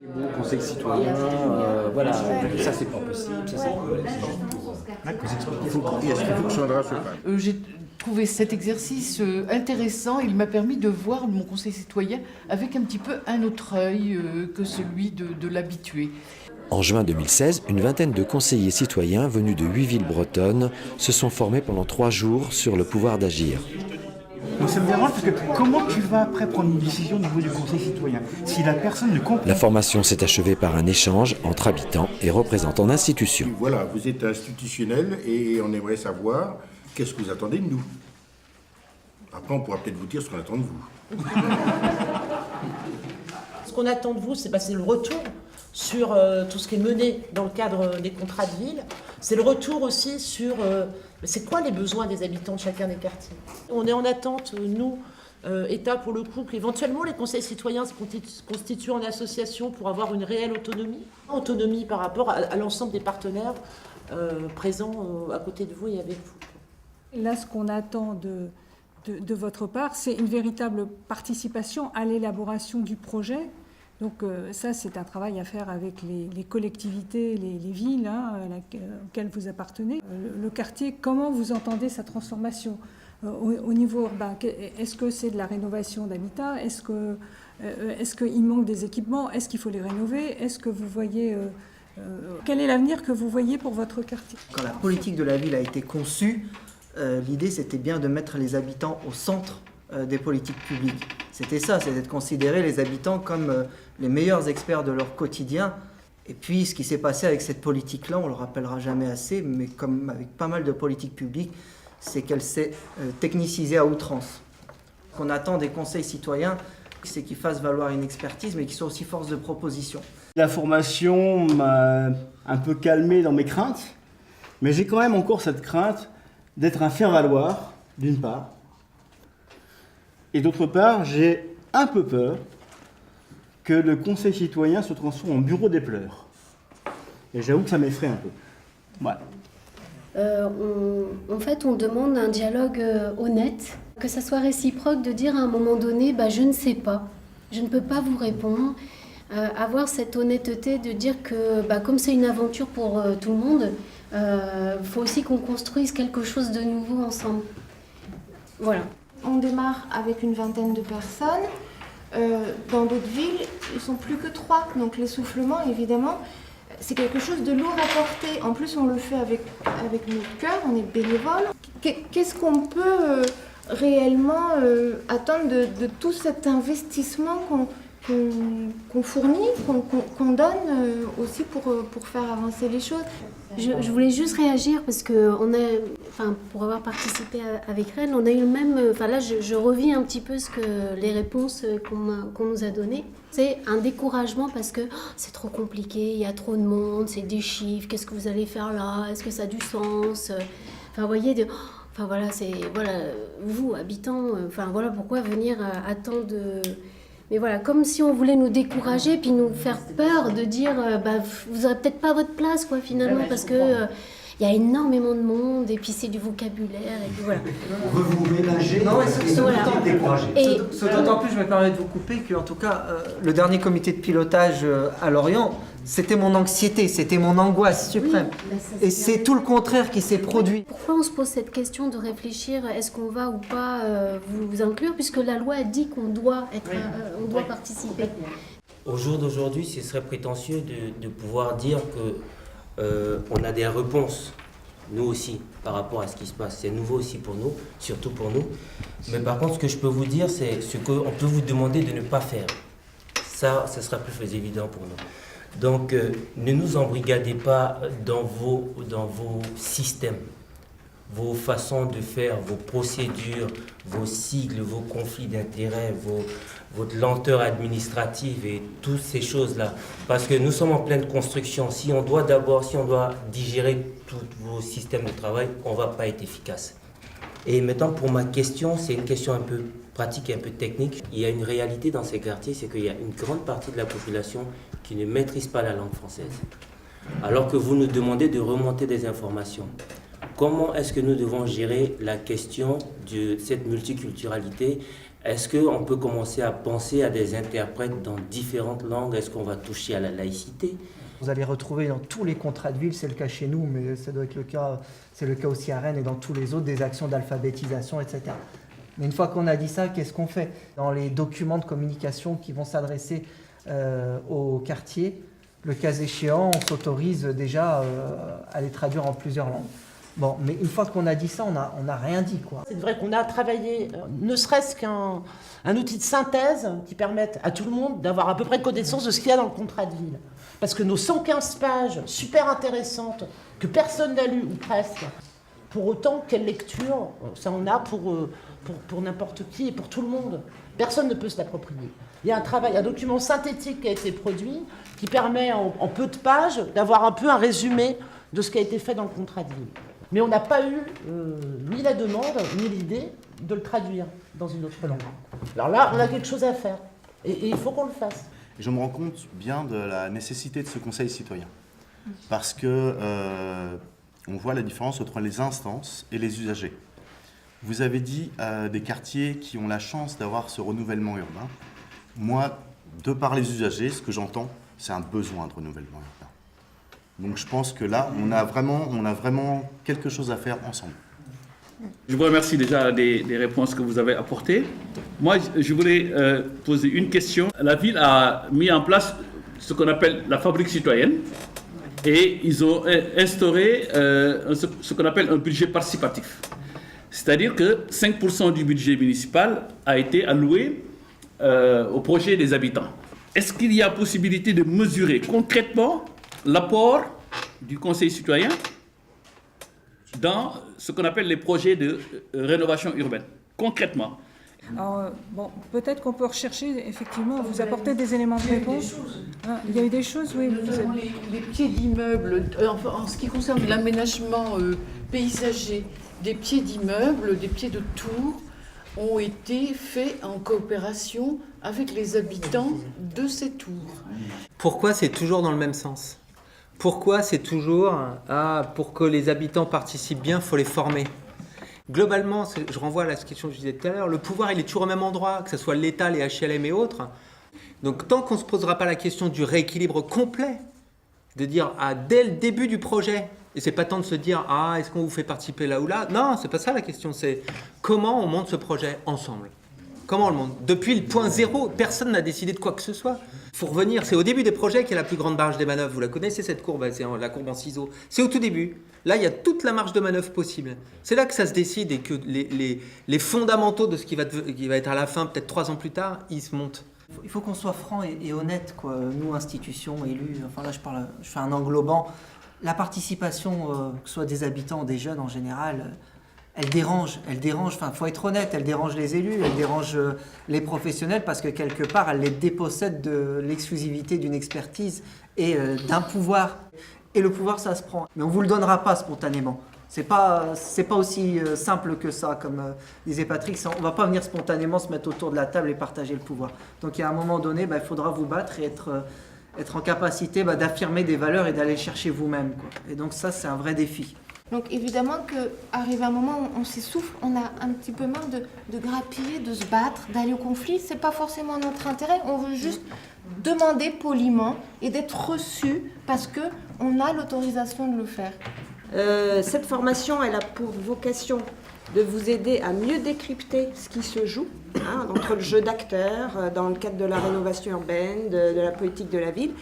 Bon conseil citoyen, voilà, ça c'est pas possible, ça c'est pas possible. Est-ce qu'il faut que Sandra se fasse? J'ai trouvé cet exercice intéressant. Il m'a permis de voir mon conseil citoyen avec un petit peu un autre œil que celui de l'habitué. En juin 2016, une vingtaine de conseillers citoyens venus de 8 villes bretonnes se sont formés pendant 3 jours sur le pouvoir d'agir. Donc ça me dérange parce que comment tu vas après prendre une décision au niveau du conseil citoyen si la personne ne comprend La formation s'est achevée par un échange entre habitants et représentants d'institutions. Voilà, vous êtes institutionnel et on aimerait savoir qu'est-ce que vous attendez de nous. Après, on pourra peut-être vous dire ce qu'on attend de vous. Ce qu'on attend de vous, c'est le retour sur tout ce qui est mené dans le cadre des contrats de ville. C'est le retour aussi sur c'est quoi les besoins des habitants de chacun des quartiers. On est en attente, nous, État pour le coup, qu'éventuellement les conseils citoyens se constituent en association pour avoir une réelle autonomie. Autonomie par rapport à l'ensemble des partenaires présents à côté de vous et avec vous. Là, ce qu'on attend de votre part, c'est une véritable participation à l'élaboration du projet. Donc ça, c'est un travail à faire avec les collectivités, les villes auxquelles vous appartenez. Le quartier, comment vous entendez sa transformation au niveau urbain? Est-ce que c'est de la rénovation d'habitat? Est-ce qu'il manque des équipements? Est-ce qu'il faut les rénover? Est-ce que vous voyez... quel est l'avenir que vous voyez pour votre quartier? Quand la politique de la ville a été conçue, l'idée c'était bien de mettre les habitants au centre des politiques publiques. C'était ça, c'était de considérer les habitants comme les meilleurs experts de leur quotidien. Et puis ce qui s'est passé avec cette politique-là, on ne le rappellera jamais assez, mais comme avec pas mal de politiques publiques, c'est qu'elle s'est technicisée à outrance. Ce qu'on attend des conseils citoyens, c'est qu'ils fassent valoir une expertise, mais qu'ils soient aussi force de proposition. La formation m'a un peu calmé dans mes craintes, mais j'ai quand même encore cette crainte d'être un faire-valoir, d'une part, et d'autre part, j'ai un peu peur que le conseil citoyen se transforme en bureau des pleurs. Et j'avoue que ça m'effraie un peu. Voilà. En fait, on demande un dialogue honnête, que ça soit réciproque de dire à un moment donné, je ne sais pas, je ne peux pas vous répondre. Avoir cette honnêteté de dire que comme c'est une aventure pour tout le monde, faut aussi qu'on construise quelque chose de nouveau ensemble. Voilà. On démarre avec une vingtaine de personnes. Dans d'autres villes, ils ne sont plus que 3. Donc l'essoufflement, évidemment, c'est quelque chose de lourd à porter. En plus, on le fait avec notre cœur, on est bénévole. Qu'est-ce qu'on peut réellement attendre de tout cet investissement qu'on fournit, qu'on donne aussi pour faire avancer les choses? Je voulais juste réagir parce que pour avoir participé avec Rennes, on a eu le même... là, je revis un petit peu les réponses qu'on nous a données. C'est un découragement parce que c'est trop compliqué, il y a trop de monde, c'est des chiffres, qu'est-ce que vous allez faire là? Est-ce que ça a du sens? Vous voyez... vous, habitants, pourquoi venir attendre de... Mais voilà, comme si on voulait nous décourager puis nous faire peur de dire vous n'aurez peut-être pas votre place finalement parce que il y a énormément de monde et puis c'est du vocabulaire et puis voilà. On veut vous ménager et décourager. D'autant plus, je me permets de vous couper, qu'en tout cas, le dernier comité de pilotage à Lorient, c'était mon anxiété, c'était mon angoisse suprême. Oui, et c'est tout le contraire qui s'est produit. Pourquoi on se pose cette question de réfléchir, est-ce qu'on va ou pas vous inclure, puisque la loi a dit qu'on doit participer. Au jour d'aujourd'hui, ce serait prétentieux de pouvoir dire qu'on a des réponses, nous aussi, par rapport à ce qui se passe. C'est nouveau aussi pour nous, surtout pour nous. Mais par contre, ce que je peux vous dire, c'est ce qu'on peut vous demander de ne pas faire. Ça sera plus évident pour nous. Donc, ne nous embrigadez pas dans vos systèmes, vos façons de faire, vos procédures, vos sigles, vos conflits d'intérêts, votre lenteur administrative et toutes ces choses-là. Parce que nous sommes en pleine construction. Si on doit digérer tous vos systèmes de travail, on ne va pas être efficace. Et maintenant, pour ma question, c'est une question un peu pratique et un peu technique. Il y a une réalité dans ces quartiers, c'est qu'il y a une grande partie de la population qui ne maîtrise pas la langue française. Alors que vous nous demandez de remonter des informations. Comment est-ce que nous devons gérer la question de cette multiculturalité? Est-ce qu'on peut commencer à penser à des interprètes dans différentes langues? Est-ce qu'on va toucher à la laïcité? Vous allez retrouver dans tous les contrats de ville, c'est le cas chez nous, mais ça doit être le cas, c'est le cas aussi à Rennes et dans tous les autres, des actions d'alphabétisation, etc. Mais une fois qu'on a dit ça, qu'est-ce qu'on fait? Dans les documents de communication qui vont s'adresser au quartier, le cas échéant, on s'autorise déjà à les traduire en plusieurs langues. Bon, mais une fois qu'on a dit ça, on n'a rien dit, quoi. C'est vrai qu'on a travaillé, ne serait-ce qu'un outil de synthèse qui permette à tout le monde d'avoir à peu près connaissance de ce qu'il y a dans le contrat de ville. Parce que nos 115 pages super intéressantes, que personne n'a lues, ou presque, pour autant, quelle lecture ça en a pour n'importe qui et pour tout le monde. Personne ne peut se l'approprier. Il y a un document synthétique qui a été produit, qui permet en peu de pages d'avoir un peu un résumé de ce qui a été fait dans le contrat de ville. Mais on n'a pas eu ni la demande, ni l'idée de le traduire dans une autre langue. Alors là, on a quelque chose à faire. Et il faut qu'on le fasse. Je me rends compte bien de la nécessité de ce conseil citoyen. Parce que on voit la différence entre les instances et les usagers. Vous avez dit des quartiers qui ont la chance d'avoir ce renouvellement urbain. Moi, de par les usagers, ce que j'entends, c'est un besoin de renouvellement urbain. Donc je pense que là, on a vraiment quelque chose à faire ensemble. Je vous remercie déjà des réponses que vous avez apportées. Moi, je voulais poser une question. La ville a mis en place ce qu'on appelle la fabrique citoyenne et ils ont instauré ce qu'on appelle un budget participatif. C'est-à-dire que 5% du budget municipal a été alloué au projet des habitants. Est-ce qu'il y a possibilité de mesurer concrètement l'apport du conseil citoyen dans ce qu'on appelle les projets de rénovation urbaine, concrètement? Alors, bon, peut-être qu'on peut rechercher, effectivement, vous apporter des éléments de réponse. Il y a eu des choses, oui. Les pieds d'immeubles, en ce qui concerne l'aménagement paysager, des pieds d'immeubles, des pieds de tours, ont été faits en coopération avec les habitants de ces tours. Pourquoi c'est toujours dans le même sens? Pourquoi c'est toujours pour que les habitants participent bien, il faut les former? Globalement, je renvoie à la question que je disais tout à l'heure, le pouvoir il est toujours au même endroit, que ce soit l'État, les HLM et autres. Donc tant qu'on ne se posera pas la question du rééquilibre complet, de dire dès le début du projet, et c'est pas tant de se dire est-ce qu'on vous fait participer là ou là, non, c'est pas ça la question, c'est comment on monte ce projet ensemble. Comment on le monte? Depuis le point zéro, personne n'a décidé de quoi que ce soit. Il faut revenir, c'est au début des projets qu'il y a la plus grande marge des manœuvres. Vous la connaissez cette courbe, c'est la courbe en ciseaux. C'est au tout début. Là, il y a toute la marge de manœuvre possible. C'est là que ça se décide et que les fondamentaux de ce qui va être à la fin, peut-être 3 ans plus tard, ils se montent. Il faut qu'on soit franc et honnête, quoi. Nous, institutions, élus, enfin là je fais un englobant. La participation, que ce soit des habitants ou des jeunes en général, elle dérange, enfin faut être honnête, elle dérange les élus, elle dérange les professionnels parce que quelque part elle les dépossède de l'exclusivité d'une expertise et d'un pouvoir. Et le pouvoir ça se prend, mais on vous le donnera pas spontanément. C'est pas aussi simple que ça, comme disait Patrick, on va pas venir spontanément se mettre autour de la table et partager le pouvoir. Donc il y a un moment donné, il faudra vous battre et être en capacité d'affirmer des valeurs et d'aller chercher vous-même, quoi. Et donc ça c'est un vrai défi. Donc évidemment qu'arrive un moment où on s'essouffle, on a un petit peu marre de grappiller, de se battre, d'aller au conflit. C'est pas forcément notre intérêt. On veut juste demander poliment et d'être reçu parce que on a l'autorisation de le faire. Cette formation, elle a pour vocation de vous aider à mieux décrypter ce qui se joue entre le jeu d'acteurs, dans le cadre de la rénovation urbaine, de la politique de la ville.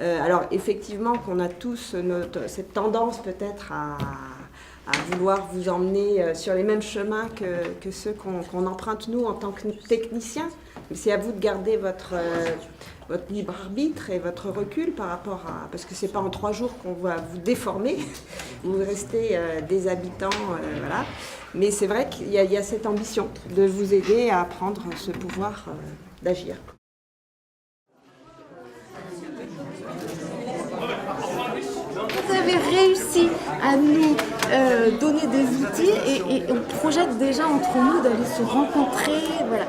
Alors effectivement qu'on a tous cette tendance peut-être à vouloir vous emmener sur les mêmes chemins que ceux qu'on emprunte nous en tant que techniciens. Mais c'est à vous de garder votre libre arbitre et votre recul par rapport à... Parce que c'est pas en 3 jours qu'on va vous déformer, vous restez des habitants, voilà. Mais c'est vrai qu'il y a cette ambition de vous aider à prendre ce pouvoir d'agir. Vous avez réussi à nous donner des outils et on projette déjà entre nous d'aller se rencontrer, voilà.